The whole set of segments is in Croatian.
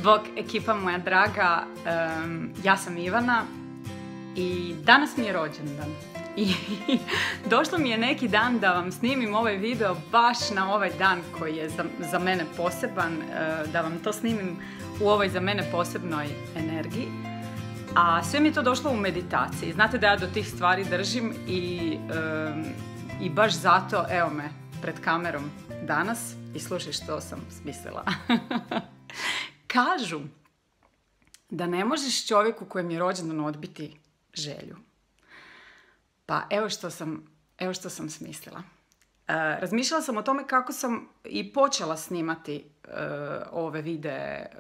Bog, ekipa moja draga, ja sam Ivana i danas mi je rođendan. I došlo mi je neki dan da vam snimim ovaj video baš na ovaj dan koji je za mene poseban, da vam to snimim u ovoj za mene posebnoj energiji. A sve mi je to došlo u meditaciji. Znate da ja do tih stvari držim i baš zato, evo me, pred kamerom danas i slušaj što sam smislila. Kažu da ne možeš čovjeku kojem je rođendan odbiti želju. Pa evo što sam smislila. Razmišljala sam o tome kako sam i počela snimati ove videe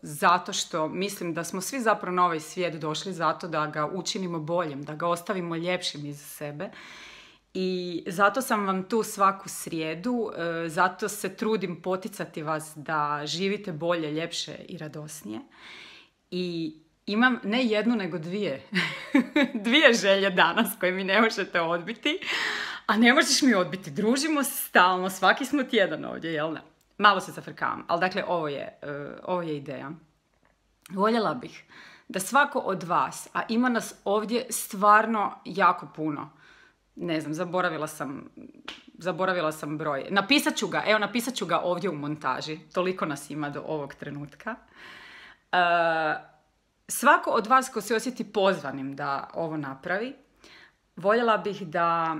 zato što mislim da smo svi zapravo na ovaj svijet došli zato da ga učinimo boljim, da ga ostavimo ljepšim iza sebe. I zato sam vam tu svaku srijedu, zato se trudim poticati vas da živite bolje, ljepše i radosnije. I imam ne jednu nego dvije želje danas koje mi ne možete odbiti. A ne možeš mi odbiti, družimo se stalno, svaki smo tjedan ovdje, jel ne? Malo se zafrkavam, ali dakle ovo je ideja. Voljela bih da svako od vas, a ima nas ovdje stvarno jako puno, ne znam, zaboravila sam broj. Napisat ću ga ovdje u montaži. Toliko nas ima do ovog trenutka. Svako od vas ko se osjeti pozvanim da ovo napravi, voljela bih da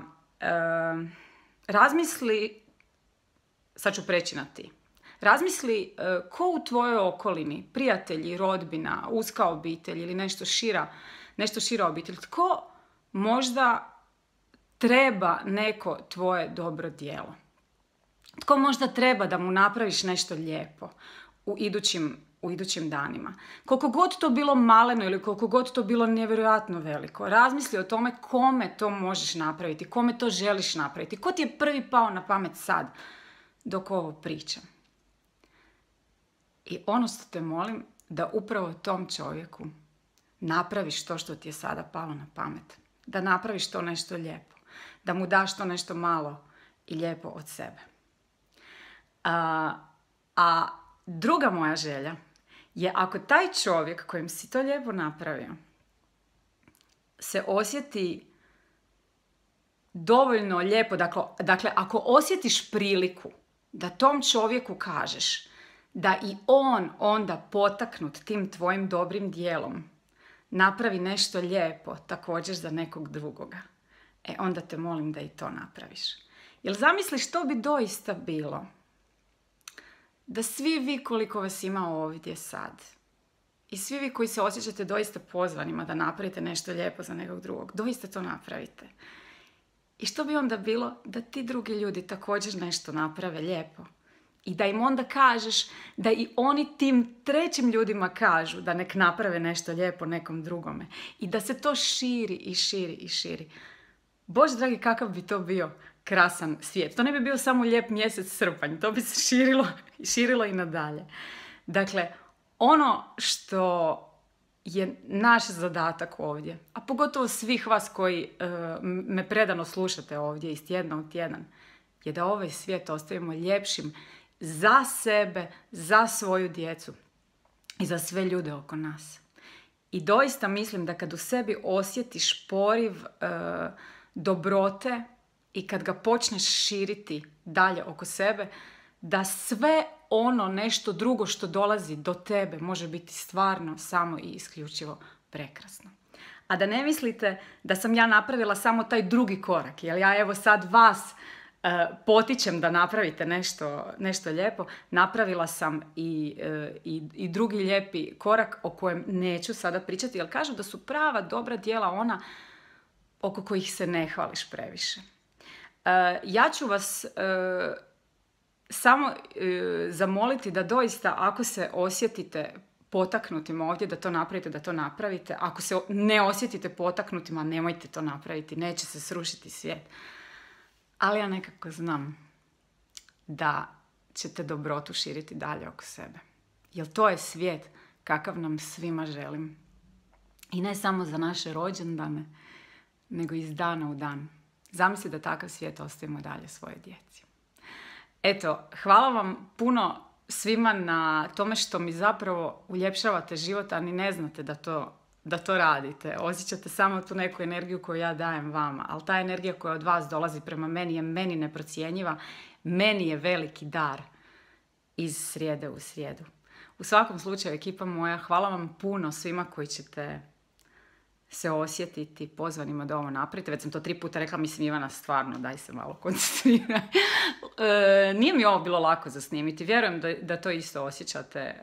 razmisli, sad ću preći na ti, razmisli ko u tvojoj okolini, prijatelji, rodbina, uska obitelj ili nešto šira obitelj, tko možda treba neko tvoje dobro djelo. Tko možda treba da mu napraviš nešto lijepo u idućim danima. Koliko god to bilo maleno ili koliko god to bilo nevjerojatno veliko, razmisli o tome kome to možeš napraviti, kome to želiš napraviti, ko ti je prvi pao na pamet sad dok ovo pričam. I ono što te molim, da upravo tom čovjeku napraviš to što ti je sada palo na pamet. Da napraviš to nešto lijepo. Da mu daš to nešto malo i lijepo od sebe. A druga moja želja je ako taj čovjek kojem si to lijepo napravio se osjeti dovoljno lijepo, dakle ako osjetiš priliku da tom čovjeku kažeš da i on onda potaknut tim tvojim dobrim dijelom napravi nešto lijepo također za nekog drugoga, onda te molim da i to napraviš. Jel zamisli što bi doista bilo da svi vi koliko vas ima ovdje sad i svi vi koji se osjećate doista pozvanima da napravite nešto lijepo za nekog drugog, doista to napravite. I što bi onda bilo da ti drugi ljudi također nešto naprave lijepo i da im onda kažeš da i oni tim trećim ljudima kažu da nek naprave nešto lijepo nekom drugome i da se to širi i širi i širi. Bože dragi, kakav bi to bio krasan svijet. To ne bi bio samo lijep mjesec srpanj, to bi se širilo i nadalje. Dakle, ono što je naš zadatak ovdje, a pogotovo svih vas koji me predano slušate ovdje iz tjedna u tjedan, je da ovaj svijet ostavimo ljepšim za sebe, za svoju djecu i za sve ljude oko nas. I doista mislim da kad u sebi osjetiš poriv dobrote i kad ga počneš širiti dalje oko sebe, da sve ono nešto drugo što dolazi do tebe može biti stvarno samo i isključivo prekrasno. A da ne mislite da sam ja napravila samo taj drugi korak, jer ja evo sad vas potičem da napravite nešto lijepo. Napravila sam i drugi lijepi korak o kojem neću sada pričati, jer kažu da su prava dobra djela ona oko kojih se ne hvališ previše. Ja ću vas samo zamoliti da doista ako se osjetite potaknutim ovdje da to napravite. Ako se ne osjetite potaknutima, nemojte to napraviti, neće se srušiti svijet. Ali ja nekako znam da ćete dobrotu širiti dalje oko sebe. Jer to je svijet kakav nam svima želim. I ne samo za naše rođendane, nego iz dana u dan. Zamisli da takav svijet ostavimo dalje svoje djeci. Eto, hvala vam puno svima na tome što mi zapravo uljepšavate život, a ni ne znate da to radite. Osjećate samo tu neku energiju koju ja dajem vama, ali ta energija koja od vas dolazi prema meni je meni neprocjenjiva, meni je veliki dar iz srijede u srijedu. U svakom slučaju, ekipa moja, hvala vam puno svima koji ćete se osjetiti pozvanima da ovo napravite. Već sam to 3 puta rekla, mislim, Ivana, stvarno, daj se malo koncentriraj. Nije mi ovo bilo lako za snimiti, vjerujem da to isto osjećate.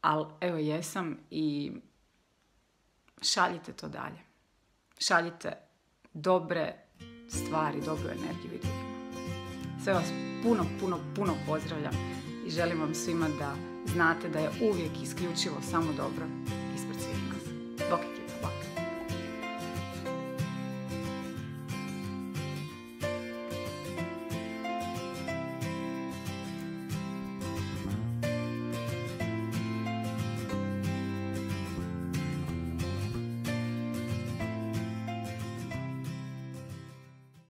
Ali evo jesam i šaljite to dalje. Šaljite dobre stvari, dobru energiju i drugima. Sve vas puno pozdravljam i želim vam svima da znate da je uvijek isključivo samo dobro